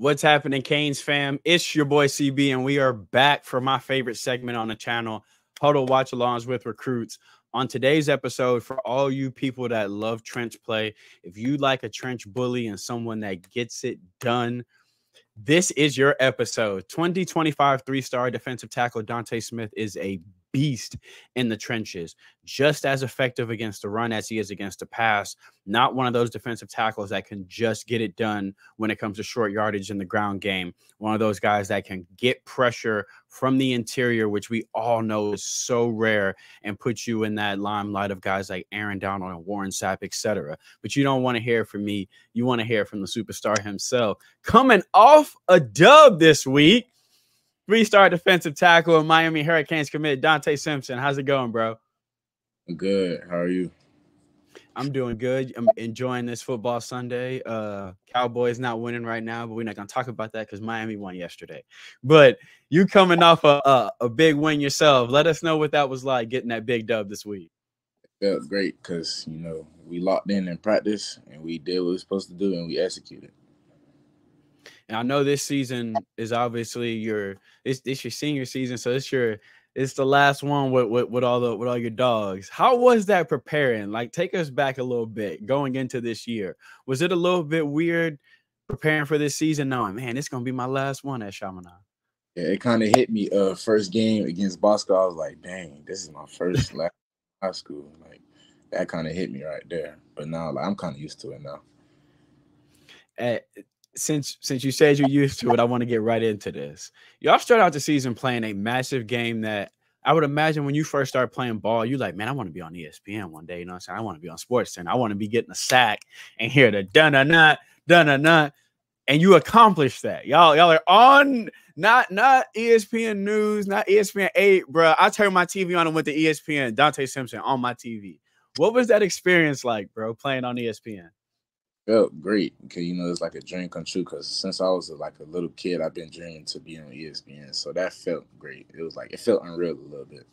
What's happening, Canes fam? It's your boy CB, and we are back for my favorite segment on the channel, Huddle Watch Alongs with Recruits. On today's episode, for all you people that love trench play, if you like a trench bully and someone that gets it done, this is your episode. 2025 three-star defensive tackle Dante Smith is a beast in the trenches, just as effective against the run as he is against the pass. Not one of those defensive tackles that can just get it done when it comes to short yardage in the ground game. One of those guys that can get pressure from the interior, which we all know is so rare, and put you in that limelight of guys like Aaron Donald and Warren Sapp, etc. But you don't want to hear from me. You want to hear from the superstar himself. Coming off a dub this week, three-star defensive tackle and Miami Hurricanes commit Donta Simpson. How's it going, bro? Good. How are you? I'm doing good. I'm enjoying this football Sunday. Cowboys not winning right now, but we're not going to talk about that because Miami won yesterday. But you coming off a big win yourself. Let us know what that was like, getting that big dub this week. It felt great because, we locked in practice and we did what we were supposed to do and we executed. And I know this season is obviously it's your senior season, so it's the last one with all your dogs. How was that preparing? Like, take us back a little bit going into this year. Was it a little bit weird preparing for this season, knowing, man, it's gonna be my last one at Chaminade? Yeah, it kind of hit me. First game against Bosco, I was like, dang, this is my first last high school. Like, that kind of hit me right there. But now, I'm kind of used to it now. Since you said you're used to it, I want to get right into this. Y'all start out the season playing a massive game that I would imagine when you first start playing ball, you're like, man, I want to be on ESPN one day. You know what I'm saying? I want to be on SportsCenter. I want to be getting a sack and hear the dun-dun-dun, dun-dun-dun. And you accomplished that. Y'all are on not ESPN News, not ESPN 8, bro. I turned my TV on and went to ESPN, Donta Simpson on my TV. What was that experience like, bro, playing on ESPN? Felt great because it's like a dream come true. Because since I was like a little kid, I've been dreaming to be on ESPN. So that felt great. It felt unreal a little bit.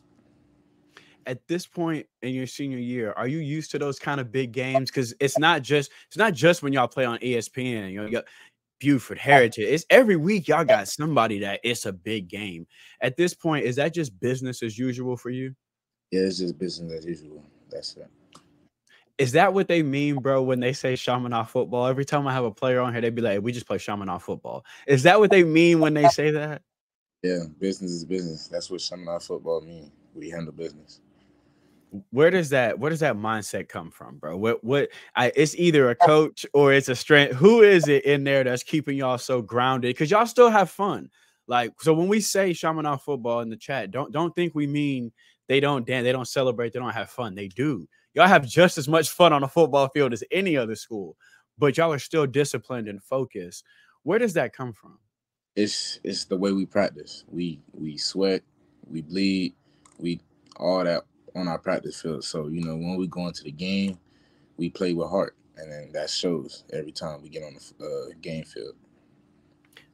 At this point in your senior year, are you used to those kind of big games? Because it's not just when y'all play on ESPN. You got Buford, Heritage. It's every week y'all got somebody that it's a big game. At this point, is that just business as usual for you? Yeah, it's just business as usual. That's it. Is that what they mean, bro, when they say Chaminade football? Every time I have a player on here, they be like, hey, we just play Chaminade football. Is that what they mean when they say that? Yeah, business is business. That's what Chaminade football means. We handle business. Where does that mindset come from, bro? It's either a coach or it's a strength. Who is it in there that's keeping y'all so grounded? Because y'all still have fun. Like, so when we say Chaminade football in the chat, don't think we mean they don't dance, they don't celebrate, they don't have fun. They do. Y'all have just as much fun on a football field as any other school, but y'all are still disciplined and focused. Where does that come from? It's the way we practice. We sweat, we bleed, we all that on our practice field. So, when we go into the game, we play with heart, and then that shows every time we get on the game field.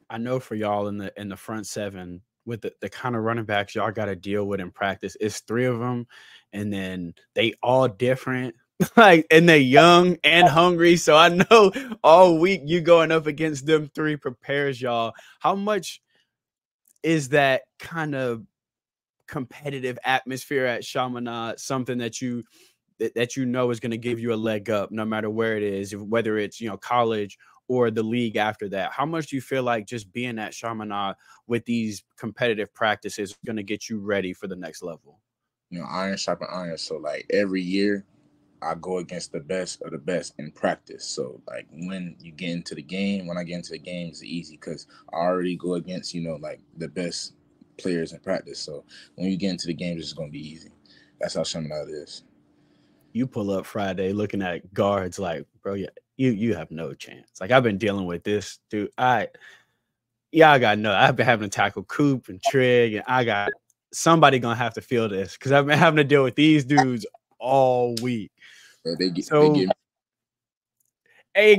I know for y'all in the front seven, with the kind of running backs y'all got to deal with in practice, it's three of them, and then they all different, like, and they're young and hungry. So I know all week you going up against them three prepares y'all. How much is that kind of competitive atmosphere at Chaminade something that you know is going to give you a leg up no matter where it is, whether it's college or the league after that? How much do you feel like just being at Chaminade with these competitive practices is going to get you ready for the next level? Iron sharpen iron. So, like, every year I go against the best of the best in practice. So, like, when I get into the game, it's easy because I already go against, like, the best players in practice. So, when you get into the game, it's just going to be easy. That's how Chaminade is. You pull up Friday looking at guards like, bro, yeah, you have no chance. Like, I've been dealing with this, dude. I've been having to tackle Coop and Trig, and I got somebody gonna have to feel this because I've been having to deal with these dudes all week. It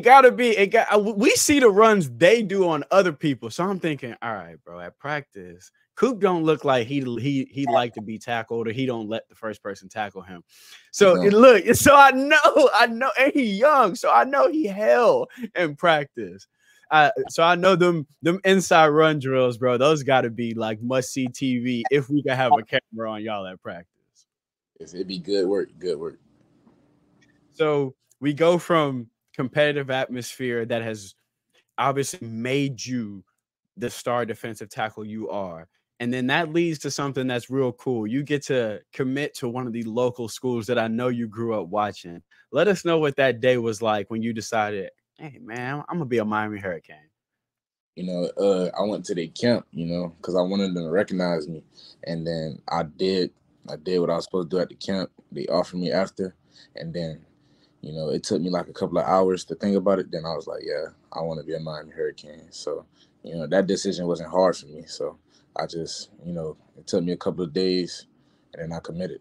gotta be. We see the runs they do on other people, so I'm thinking, all right, bro. At practice, Coop don't look like he like to be tackled, or he don't let the first person tackle him. So I know, and he young, so I know he hell in practice. So I know them inside run drills, bro. Those got to be like must see TV if we can have a camera on y'all at practice. It'd be good work, good work. So we go from competitive atmosphere that has obviously made you the star defensive tackle you are. And then that leads to something that's real cool. You get to commit to one of the local schools that I know you grew up watching. Let us know what that day was like when you decided, hey, man, I'm going to be a Miami Hurricane. I went to their camp, because I wanted them to recognize me. And then I did what I was supposed to do at the camp. They offered me after. And then, it took me like a couple of hours to think about it. Then I was like, yeah, I want to be a Miami Hurricane. So, that decision wasn't hard for me. So I just, it took me a couple of days and then I committed.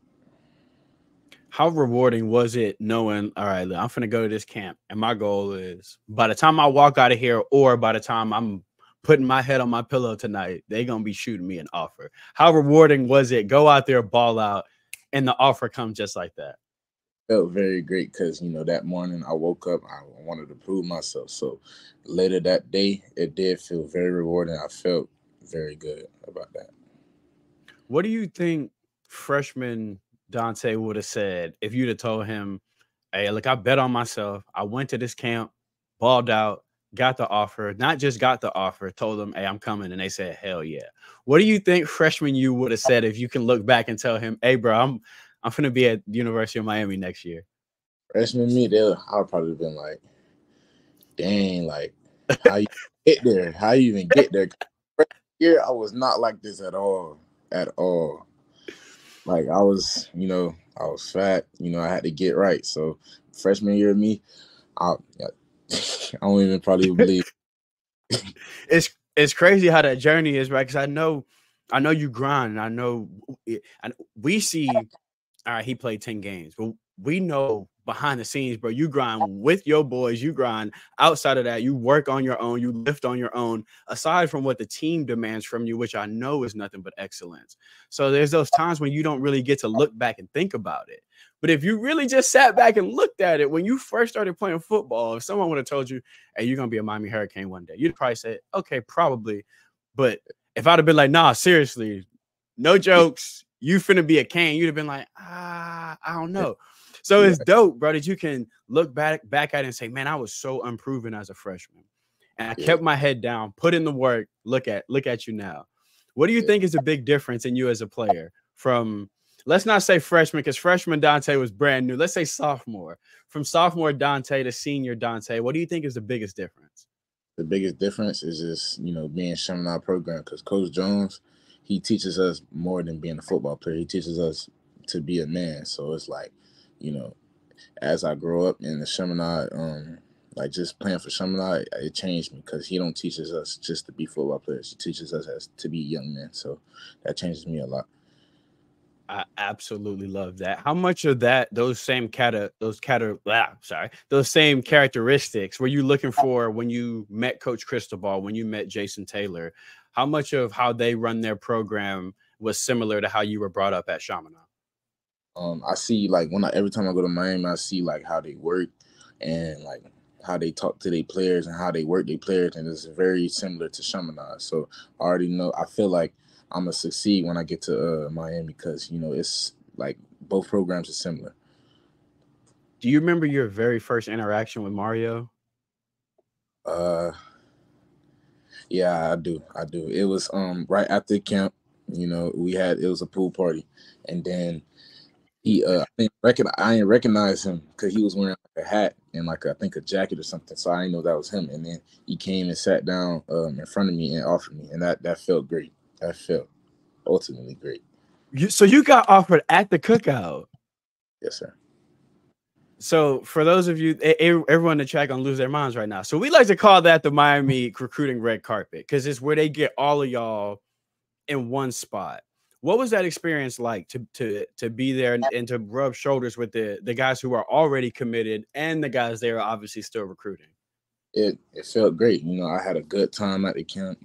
How rewarding was it knowing, all right, look, I'm going to go to this camp and my goal is by the time I walk out of here or by the time I'm putting my head on my pillow tonight, they're going to be shooting me an offer. How rewarding was it? Go out there, ball out, and the offer comes just like that. Felt very great because, that morning I woke up, I wanted to prove myself. So later that day, it did feel very rewarding. I felt very good about that. What do you think freshman Dante would have said if you'd have told him, hey, look, I bet on myself. I went to this camp, balled out, got the offer, not just got the offer, told them, hey, I'm coming. And they said, hell yeah. What do you think freshman you would have said if you can look back and tell him, hey, bro, I'm going to be at the University of Miami next year? Freshman me, I would probably have been like, dang, like, how you get there? How you even get there? Freshman year, I was not like this at all. At all. Like, I was fat. I had to get right. So freshman year of me, I don't even probably believe. It's crazy how that journey is, right? Because I know you grind. I know we see. All right, he played 10 games, but we know behind the scenes, bro, you grind with your boys, you grind outside of that, you work on your own, you lift on your own, aside from what the team demands from you, which I know is nothing but excellence. So there's those times when you don't really get to look back and think about it. But if you really just sat back and looked at it when you first started playing football, if someone would have told you, hey, you're going to be a Miami Hurricane one day, you'd probably say, okay, probably. But if I'd have been like, nah, seriously, no jokes, you finna be a Cane, you'd have been like, I don't know. So it's dope, bro, that you can look back at it and say, man, I was so unproven as a freshman. And I kept my head down, put in the work. Look at you now. What do you think is a big difference in you as a player from, let's not say freshman, because freshman Dante was brand new. Let's say sophomore. From sophomore Dante to senior Dante, what do you think is the biggest difference? The biggest difference is just, being shown in our program because Coach Jones, he teaches us more than being a football player. He teaches us to be a man. So it's like, as I grow up in the Chaminade, like just playing for Chaminade, it changed me because he don't teaches us just to be football players. He teaches us as to be young men. So that changes me a lot. I absolutely love that. How much of that, those same characteristics were you looking for when you met Coach Cristobal, when you met Jason Taylor? How much of how they run their program was similar to how you were brought up at Chaminade? I see like every time I go to Miami, I see like how they work and like how they talk to their players and how they work their players, and it's very similar to Chaminade. So I already know. I feel like I'm gonna succeed when I get to Miami because it's like both programs are similar. Do you remember your very first interaction with Mario? Yeah, I do. It was right after camp. It was a pool party, and then I didn't recognize him because he was wearing like a hat and like I think a jacket or something. So I didn't know that was him. And then he came and sat down in front of me and offered me, and that felt great. That felt ultimately great. So you got offered at the cookout? Yes, sir. So for those of you, everyone in the chat gonna lose their minds right now. So we like to call that the Miami recruiting red carpet because it's where they get all of y'all in one spot. What was that experience like to be there and to rub shoulders with the guys who are already committed and the guys they are obviously still recruiting? It felt great. I had a good time at the camp.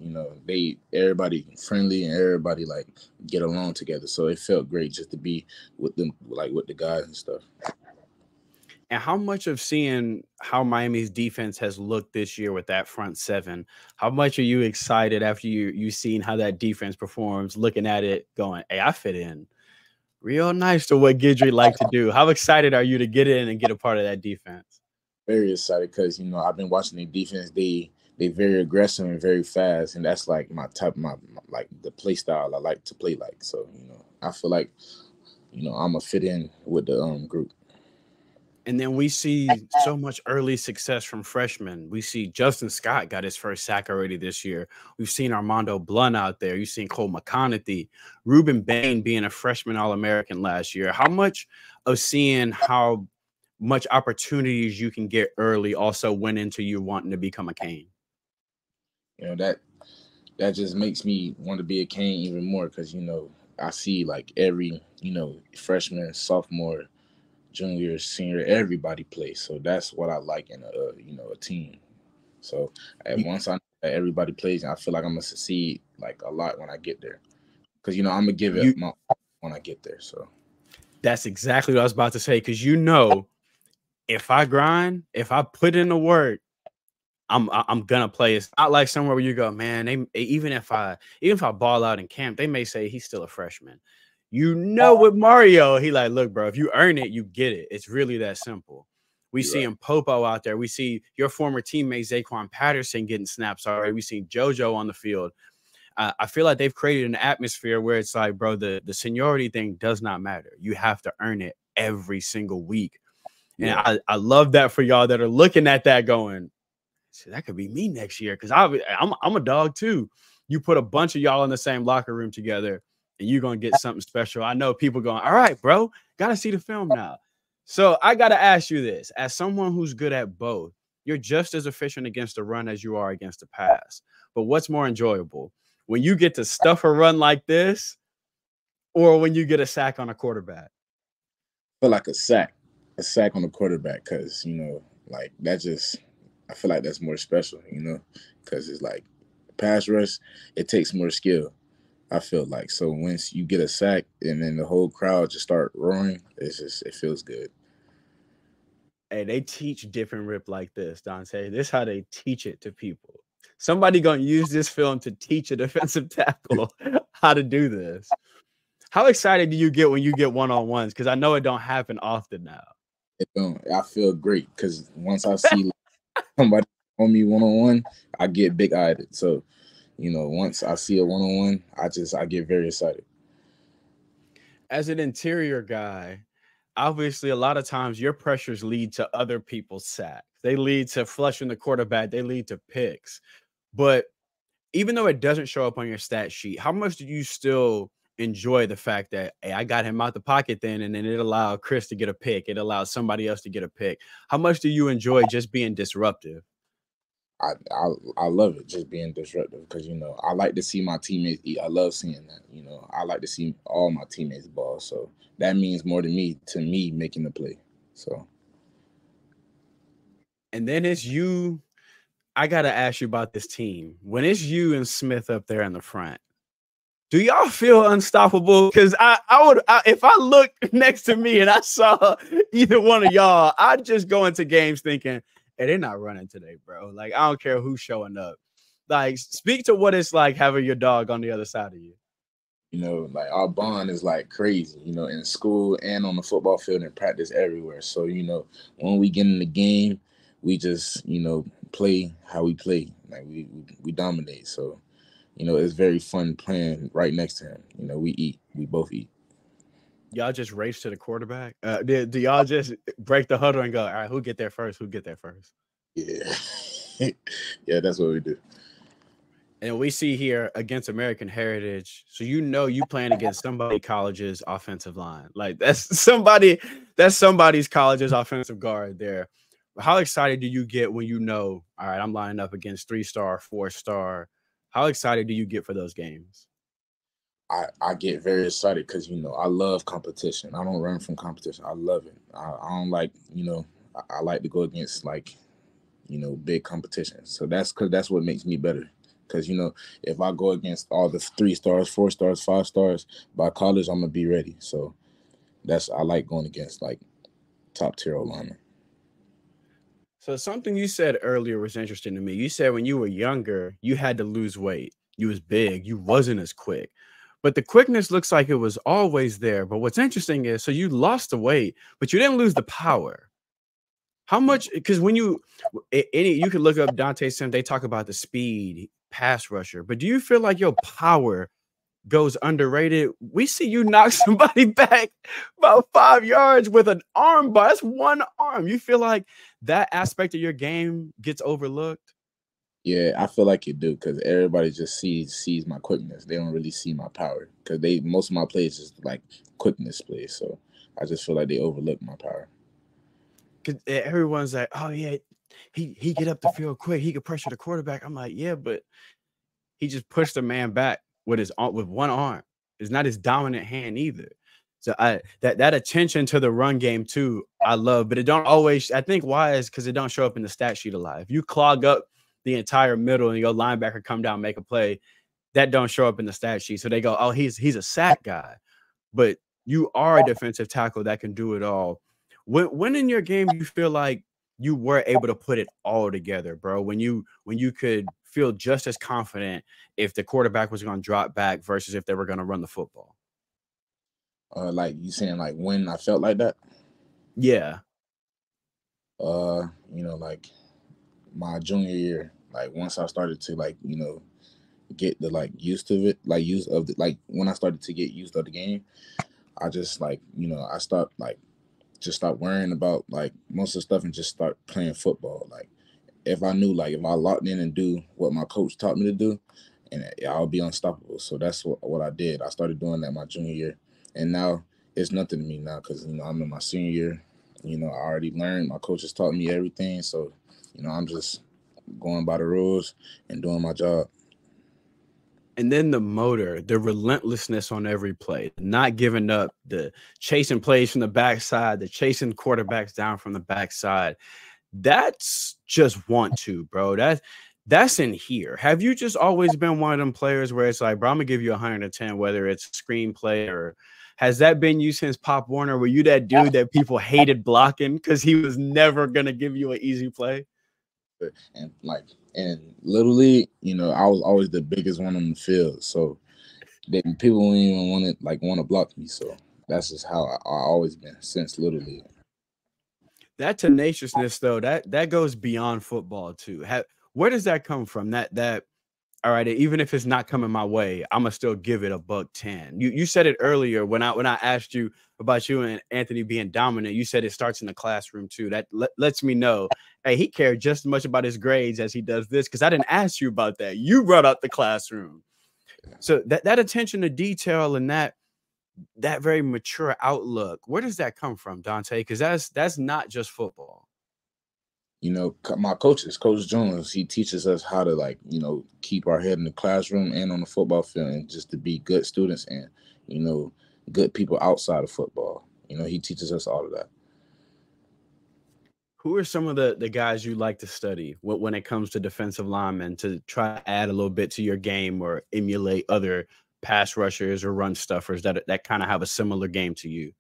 Everybody friendly and everybody like get along together. So it felt great just to be with them, like with the guys and stuff. And how much of seeing how Miami's defense has looked this year with that front seven, how much are you excited after you seen how that defense performs, looking at it going, hey, I fit in real nice to what Gidry like to do. How excited are you to get in and get a part of that defense? Very excited because I've been watching the defense. They very aggressive and very fast, and that's like my type, like the play style I like to play like. So I feel like I'm gonna fit in with the group. And then we see so much early success from freshmen. We see Justin Scott got his first sack already this year. We've seen Armando Blunt out there. You've seen Cole McConaughey, Ruben Bain being a freshman All-American last year. How much of seeing how much opportunities you can get early also went into you wanting to become a Cane? That just makes me want to be a Cane even more because I see like every freshman, sophomore, junior, senior, everybody plays. So that's what I like in a team. So once I know that everybody plays, I feel like I'm gonna succeed like a lot when I get there, because I'm gonna give it my when I get there. So that's exactly what I was about to say. Because if I grind, if I put in the work, I'm gonna play. It's not like somewhere where you go, man. Even if I ball out in camp, they may say he's still a freshman. With Mario, he like, look, bro, if you earn it, you get it. It's really that simple. We see him Popo out there. We see your former teammate Zaquan Patterson getting snaps already. We see JoJo on the field. I feel like they've created an atmosphere where it's like, bro, the seniority thing does not matter. You have to earn it every single week. Yeah. And I love that for y'all that are looking at that going, so that could be me next year, because I'm a dog too. You put a bunch of y'all in the same locker room together and you're going to get something special. I know people going, all right, bro, got to see the film now. So I got to ask you this. As someone who's good at both, you're just as efficient against the run as you are against the pass. But what's more enjoyable? When you get to stuff a run like this, or when you get a sack on a quarterback? I feel like a sack on the quarterback, because like that just, I feel like that's more special, because it's like pass rush, it takes more skill, I feel like. So once you get a sack and then the whole crowd just start roaring, it feels good. Hey, they teach different rip like this, Dante. This is how they teach it to people. Somebody gonna use this film to teach a defensive tackle how to do this. How excited do you get when you get one-on-ones? Because I know it don't happen often now. It don't. I feel great because once I see somebody on me one-on-one, I get big-eyed. So, once I see a one-on-one, I get very excited. As an interior guy, obviously a lot of times your pressures lead to other people's sacks. They lead to flushing the quarterback. They lead to picks. But even though it doesn't show up on your stat sheet, how much do you still enjoy the fact that, hey, I got him out the pocket then, and then it allowed Chris to get a pick. It allowed somebody else to get a pick. How much do you enjoy just being disruptive? I love it, just being disruptive, because I like to see my teammates eat. I love seeing that. I like to see all my teammates ball. So that means more to me making the play. So, and then it's you. I gotta ask you about this team. When it's you and Smith up there in the front, do y'all feel unstoppable? Because I would, if I look next to me and I saw either one of y'all, I'd just go into games thinking, hey, they're not running today, bro. Like, I don't care who's showing up. Like, speak to what it's like having your dog on the other side of you. Like our bond is like crazy, in school and on the football field and practice everywhere. So, when we get in the game, we just, play how we play. Like we dominate. So, it's very fun playing right next to him. We both eat. Y'all just race to the quarterback? Do y'all just break the huddle and go, all right, who get there first? Yeah. Yeah, that's what we do. And we see here against American Heritage. So you playing against somebody college's offensive line. Like that's somebody's college's offensive guard there. How excited do you get when all right, I'm lining up against 3-star, 4-star? How excited do you get for those games? I get very excited because I love competition. I don't run from competition. I love it. I don't like I like to go against like big competition. So that's what makes me better. Because if I go against all the 3 stars, 4 stars, 5 stars by college, I'm gonna be ready. So I like going against like top tier linemen. So something you said earlier was interesting to me. You said when you were younger, you had to lose weight. You was big. You wasn't as quick. But the quickness looks like it was always there. But what's interesting is so you lost the weight, but you didn't lose the power. How much? Because when any you can look up Dante Sim, they talk about the speed, pass rusher. But do you feel like your power goes underrated? We see you knock somebody back about 5 yards with an arm bar. That's one arm. You feel like that aspect of your game gets overlooked? Yeah, I feel like it do because everybody just sees my quickness. They don't really see my power because they most of my plays is like quickness plays. So I just feel like they overlook my power. Because everyone's like, oh yeah, he get up the field quick. He could pressure the quarterback. I'm like, yeah, but he just pushed the man back with his with one arm. It's not his dominant hand either. So that attention to the run game too, I love, but it don't always. I think why is because it don't show up in the stat sheet a lot. If you clog up the entire middle and your linebacker come down make a play, that don't show up in the stat sheet. So they go, oh, he's a sack guy, but you are a defensive tackle that can do it all. When in your game you feel like you were able to put it all together, bro? When you could feel just as confident if the quarterback was going to drop back versus if they were going to run the football. Like you saying, like when I felt like that. Yeah. Like my junior year, like once I started to like, get the like used to it, like use of the like when I started to get used of the game, I just like, I stopped like just stop worrying about like most of the stuff and just start playing football. Like if I knew like if I locked in and do what my coach taught me to do, and I'll be unstoppable. So that's what I did. I started doing that my junior year, and now it's nothing to me now because I'm in my senior year. I already learned. My coaches taught me everything, so I'm just going by the rules and doing my job. And then the motor, the relentlessness on every play, not giving up, the chasing plays from the backside, the chasing quarterbacks down from the backside. That's just want to, bro. That's in here. Have you just always been one of them players where it's like, bro, I'm gonna give you 110, whether it's screenplay or has that been you since Pop Warner? Were you that dude that people hated blocking because he was never gonna give you an easy play? And literally, I was always the biggest one on the field. So then people don't even want to block me. So that's just how I always been since literally. That tenaciousness, though, that goes beyond football too. Where does that come from? That all right, even if it's not coming my way, I'ma still give it a buck 10. You said it earlier when I asked you about you and Anthony being dominant. You said it starts in the classroom too. That lets me know, hey, he cared just as much about his grades as he does this. Because I didn't ask you about that. You brought up the classroom. So that attention to detail and that very mature outlook, where does that come from, Dante? Because that's not just football. My coaches, Coach Jones, he teaches us how to keep our head in the classroom and on the football field and just to be good students and, good people outside of football. He teaches us all of that. Who are some of the guys you like to study when it comes to defensive linemen to try to add a little bit to your game or emulate other pass rushers or run stuffers that kind of have a similar game to you?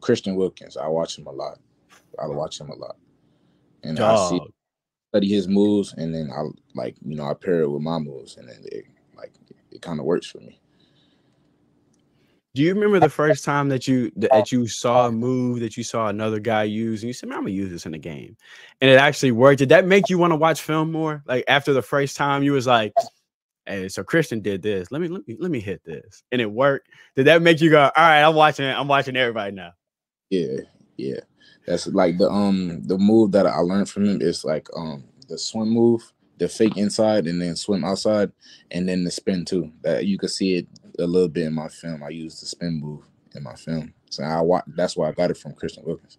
Christian Wilkins, I watch him a lot. I watch him a lot. And I Dog. study his moves, and then I pair it with my moves, and then it kind of works for me. Do you remember the first time that you saw a move that you saw another guy use and you said, "Man, I'm gonna use this in a game," and it actually worked? Did that make you want to watch film more? Like after the first time, you was like, "Hey, so Christian did this. Let me hit this," and it worked. Did that make you go, "All right, I'm watching it. I'm watching everybody now"? Yeah. That's like the move that I learned from him is like the swim move, the fake inside and then swim outside, and then the spin too. That you can see it a little bit in my film. I use the spin move in my film, so that's why I got it from Christian Wilkins.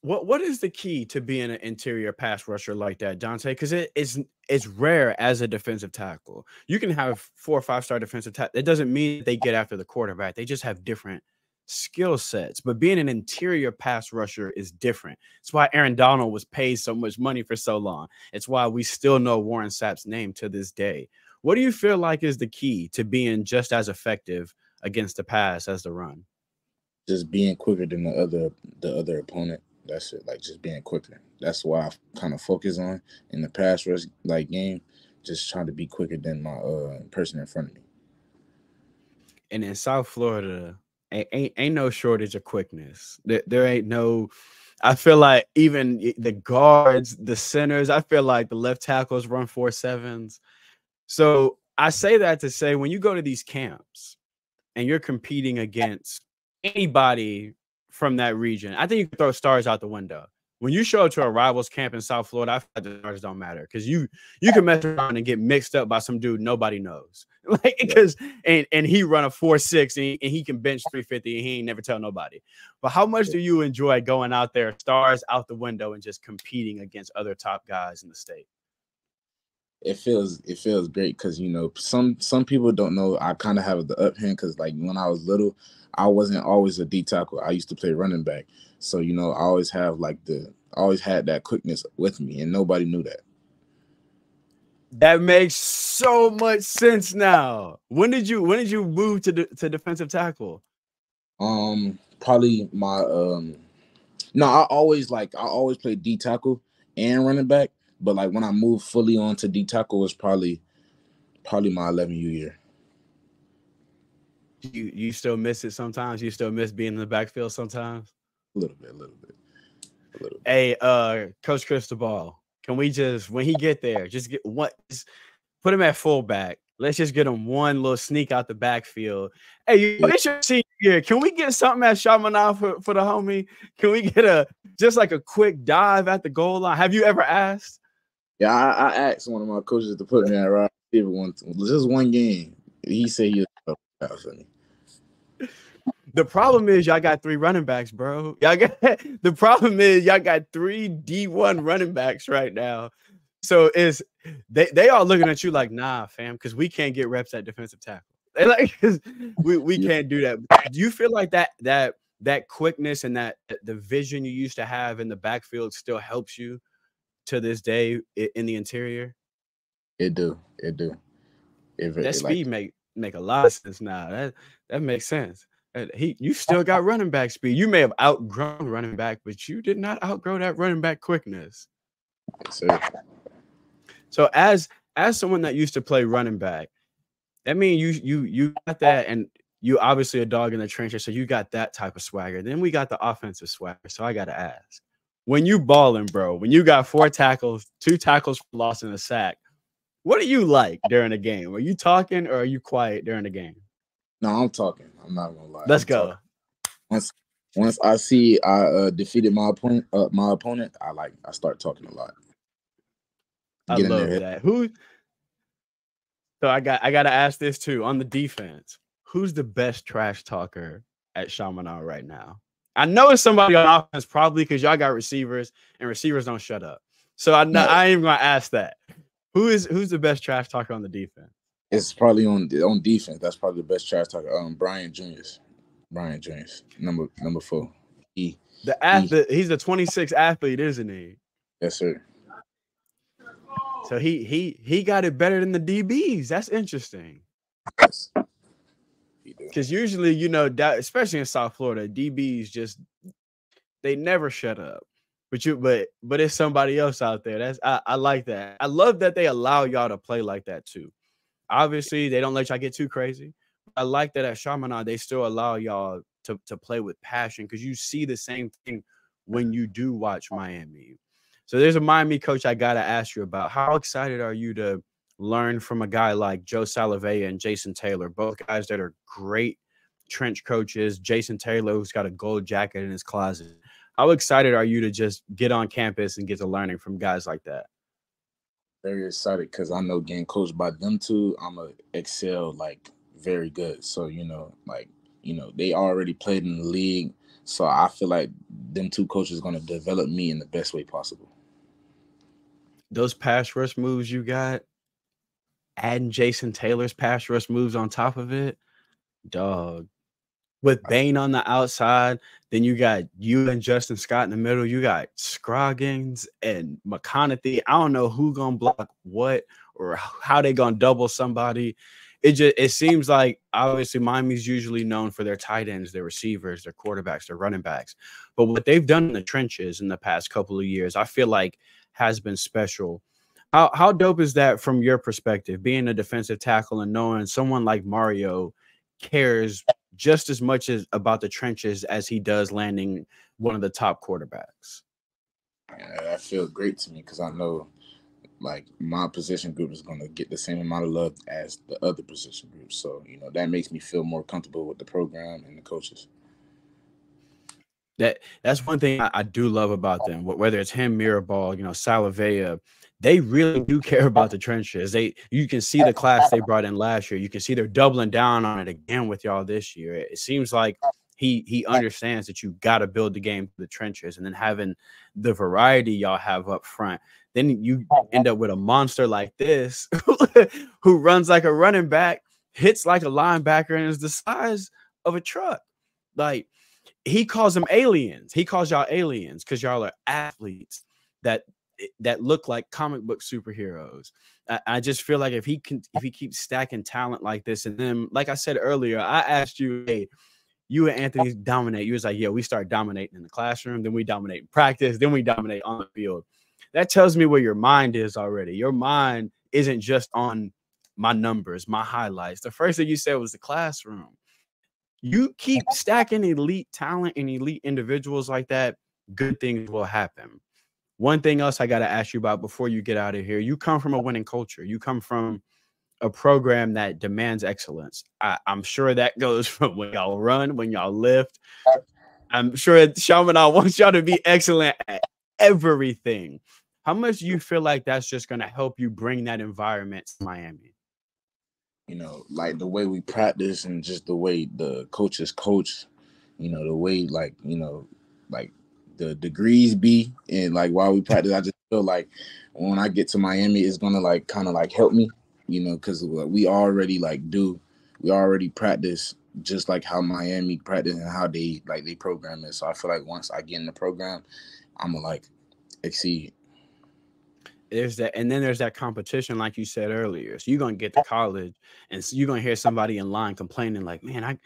What is the key to being an interior pass rusher like that, Dante? Because it's rare as a defensive tackle. You can have 4 or 5 star defensive tackle. It doesn't mean that they get after the quarterback. They just have different skill sets. But being an interior pass rusher is different. It's why Aaron Donald was paid so much money for so long. It's why we still know Warren Sapp's name to this day. What do you feel like is the key to being just as effective against the pass as the run? Just being quicker than the other opponent. That's it. Like just being quicker. That's why I kind of focus on in the pass rush like game, just trying to be quicker than my person in front of me. And in South Florida, ain't no shortage of quickness. There ain't no. I feel like even the guards, the centers, I feel like the left tackles run 4.7s. So I say that to say when you go to these camps and you're competing against anybody from that region, I think you can throw stars out the window. When you show up to a rivals camp in South Florida, I feel like the stars don't matter because you can mess around and get mixed up by some dude nobody knows. Like because and he run a 4.6 and he can bench 350 and he ain't never tell nobody. But how much do you enjoy going out there, stars out the window, and just competing against other top guys in the state? It feels great because some people don't know I kind of have the up hand because like when I was little, I wasn't always a D tackle. I used to play running back, so I always have I always had that quickness with me, and nobody knew that. That makes so much sense now. When did you move to defensive tackle? Probably my no, I always played D tackle and running back, but like when I moved fully on to D tackle was probably my 11U year. You still miss it sometimes? You still miss being in the backfield sometimes? A little bit. Hey, Coach Cristobal, can we just when he get there, just put him at fullback. Let's just get him one little sneak out the backfield. Hey, it's your senior year. Can we get something at Chaminade for the homie? Can we get just like a quick dive at the goal line? Have you ever asked? Yeah, I asked one of my coaches to put me at right receiver just one game. He said he was for me. The problem is y'all got 3 running backs, bro. The problem is y'all got 3 D1 running backs right now. So they are looking at you like, nah, fam, because we can't get reps at defensive tackle. They like we can't do that. Do you feel like that quickness and that the vision you used to have in the backfield still helps you to this day in the interior? It do. That speed make a lot of sense now. That makes sense. You still got running back speed. You may have outgrown running back, but you did not outgrow that running back quickness. Yes, sir. So as someone that used to play running back, that means you got that, and you obviously a dog in the trenches, so you got that type of swagger. Then we got the offensive swagger. So I gotta ask, when you balling, bro, when you got 4 tackles, 2 tackles for loss and a sack, what do you like during the game? Are you talking or are you quiet during the game? No, I'm talking. I'm not gonna lie. Let's go. Once I see I defeated my opponent, I start talking a lot. I love that. So I got to ask this too on the defense. Who's the best trash talker at Chaminade right now? I know it's somebody on offense, probably because y'all got receivers and receivers don't shut up. So I ain't even gonna ask that. Who's the best trash talker on the defense? It's probably on defense. That's probably the best trash talker. Brian Juniors, number 4. He's the 26 athlete, isn't he? Yes, sir. So he got it better than the DBs. That's interesting. Yes. Because usually, especially in South Florida, DBs they never shut up. But it's somebody else out there. I like that. I love that they allow y'all to play like that too. Obviously, they don't let y'all get too crazy. I like that at Chaminade, they still allow y'all to play with passion because you see the same thing when you do watch Miami. So there's a Miami coach I got to ask you about. How excited are you to learn from a guy like Joe Salavea and Jason Taylor, both guys that are great trench coaches? Jason Taylor, who's got a gold jacket in his closet. How excited are you to just get on campus and get to learning from guys like that? Very excited because I know getting coached by them two, I'm going to excel like very good. So, they already played in the league. So I feel like them two coaches are going to develop me in the best way possible. Those pass rush moves you got, adding Jason Taylor's pass rush moves on top of it, dog. With Bain on the outside, then you got you and Justin Scott in the middle. You got Scroggins and McConaughey. I don't know who gonna block what or how they gonna double somebody. It seems like obviously Miami's usually known for their tight ends, their receivers, their quarterbacks, their running backs. but what they've done in the trenches in the past couple of years, I feel like has been special. How dope is that from your perspective, being a defensive tackle and knowing someone like Mario cares just as much as about the trenches as he does landing one of the top quarterbacks? And that feels great to me because I know like my position group is going to get the same amount of love as the other position groups. So, that makes me feel more comfortable with the program and the coaches. That's one thing I do love about them. Whether it's him, Mirabal, Salavea, they really do care about the trenches. You can see the class they brought in last year. You can see they're doubling down on it again with y'all this year. It seems like he understands that you got to build the game to the trenches, and then having the variety y'all have up front. Then you end up with a monster like this who runs like a running back, hits like a linebacker, and is the size of a truck. Like, he calls them aliens. He calls y'all aliens because y'all are athletes that look like comic book superheroes. I just feel like if he keeps stacking talent like this, and then, like I said earlier, I asked you, hey, you and Anthony dominate. You was like, yeah, we start dominating in the classroom, then we dominate in practice, then we dominate on the field. That tells me where your mind is already. Your mind isn't just on my numbers, my highlights. The first thing you said was the classroom. You keep stacking elite talent and elite individuals like that, good things will happen. One thing else I got to ask you about before you get out of here, you come from a winning culture. You come from a program that demands excellence. I'm sure that goes from when y'all run, when y'all lift. I'm sure Chaminade wants y'all to be excellent at everything. How much do you feel like that's just going to help you bring that environment to Miami? Like the way we practice and just the way the coaches coach, the way like the degrees be and like while we practice, I just feel like when I get to Miami, it's gonna like kind of like help me, because we already practice just like how Miami practice and how they program it. So I feel like once I get in the program, I'm gonna like exceed. There's that, and then there's that competition, like you said earlier. So you're gonna get to college, and so you're gonna hear somebody in line complaining, like, "Man, I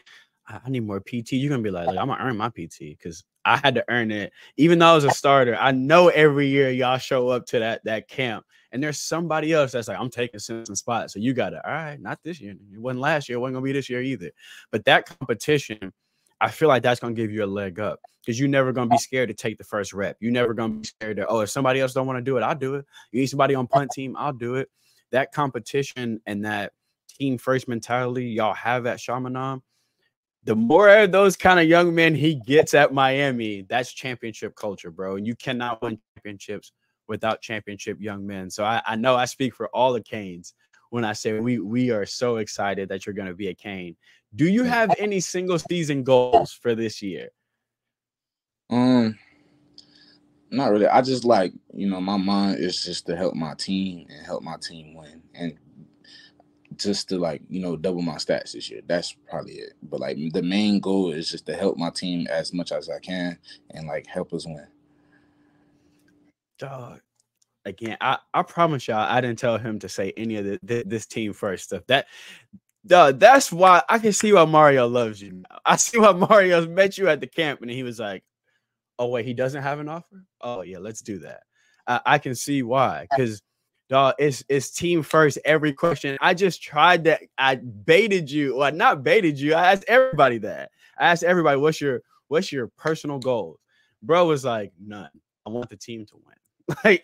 need more PT." You're gonna be like, "I'm gonna earn my PT because I had to earn it." Even though I was a starter, I know every year y'all show up to that camp, and there's somebody else that's like, "I'm taking Simpson spot." So you gotta, all right, not this year. It wasn't last year. It wasn't gonna be this year either. But that competition, I feel like that's gonna give you a leg up because you're never gonna be scared to take the first rep. You're never gonna be scared to, oh, if somebody else don't want to do it, I'll do it. You need somebody on punt team, I'll do it. That competition and that team first mentality y'all have at Chaminade, the more of those kind of young men he gets at Miami, that's championship culture, bro. And you cannot win championships without championship young men. So I know I speak for all the Canes when I say we are so excited that you're going to be a Cane. Do you have any single season goals for this year? Not really. I just like, my mind is just to help my team and help my team win. And just to like, double my stats this year. That's probably it. But like the main goal is just to help my team as much as I can and like help us win. Dog. Again, I promise y'all, I didn't tell him to say any of this team first stuff. That's why I can see why Mario loves you now. I see why Mario's met you at the camp and he was like, oh, wait, he doesn't have an offer? Oh, yeah, let's do that. I can see why. Because, dog, it's team first every question. I just tried that. I baited you. Well, not baited you. I asked everybody that. I asked everybody, what's your personal goals? Bro was like, none. I want the team to win. Like,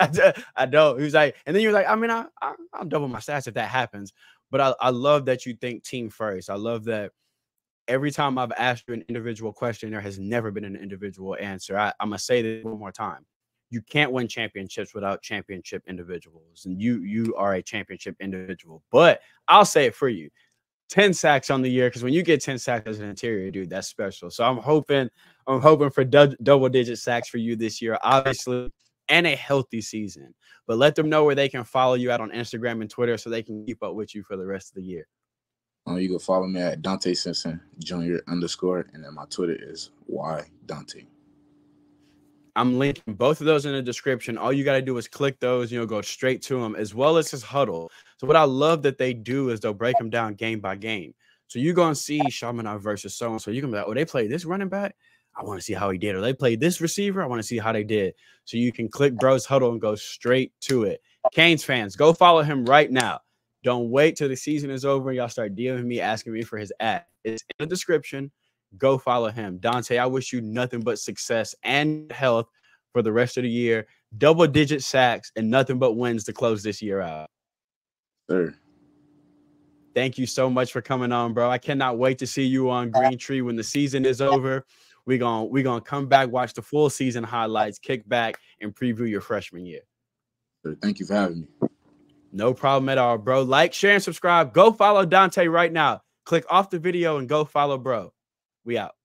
I don't. He was like, and then you were like, I mean, I'll double my stats if that happens. But I love that you think team first. I love that every time I've asked you an individual question, there has never been an individual answer. I'm going to say this one more time. You can't win championships without championship individuals. And you are a championship individual. But I'll say it for you. 10 sacks on the year, because when you get 10 sacks as an interior, dude, that's special. So I'm hoping for double-digit sacks for you this year, obviously, and a healthy season. But let them know where they can follow you out on Instagram and Twitter so they can keep up with you for the rest of the year. You can follow me at Donta Simpson Jr. _, and then my Twitter is ydante. I'm linking both of those in the description. All you got to do is click those, go straight to them, as well as his huddle. So what I love that they do is they'll break them down game by game. So you're going to see Chaminade versus so-and-so. You're going to be like, oh, they play this running back? I want to see how he did. Or they played this receiver. I want to see how they did. So you can click Bros Huddle and go straight to it. Canes fans, go follow him right now. Don't wait till the season is over and y'all start DMing me, asking me for his ad. It's in the description. Go follow him. Donta, I wish you nothing but success and health for the rest of the year. Double-digit sacks and nothing but wins to close this year out. Sir. Thank you so much for coming on, bro. I cannot wait to see you on Green Tree when the season is over. We're gonna come back, watch the full season highlights, kick back, and preview your freshman year. Sir, thank you for having me. No problem at all, bro. Like, share, and subscribe. Go follow Donta right now. Click off the video and go follow bro. We out.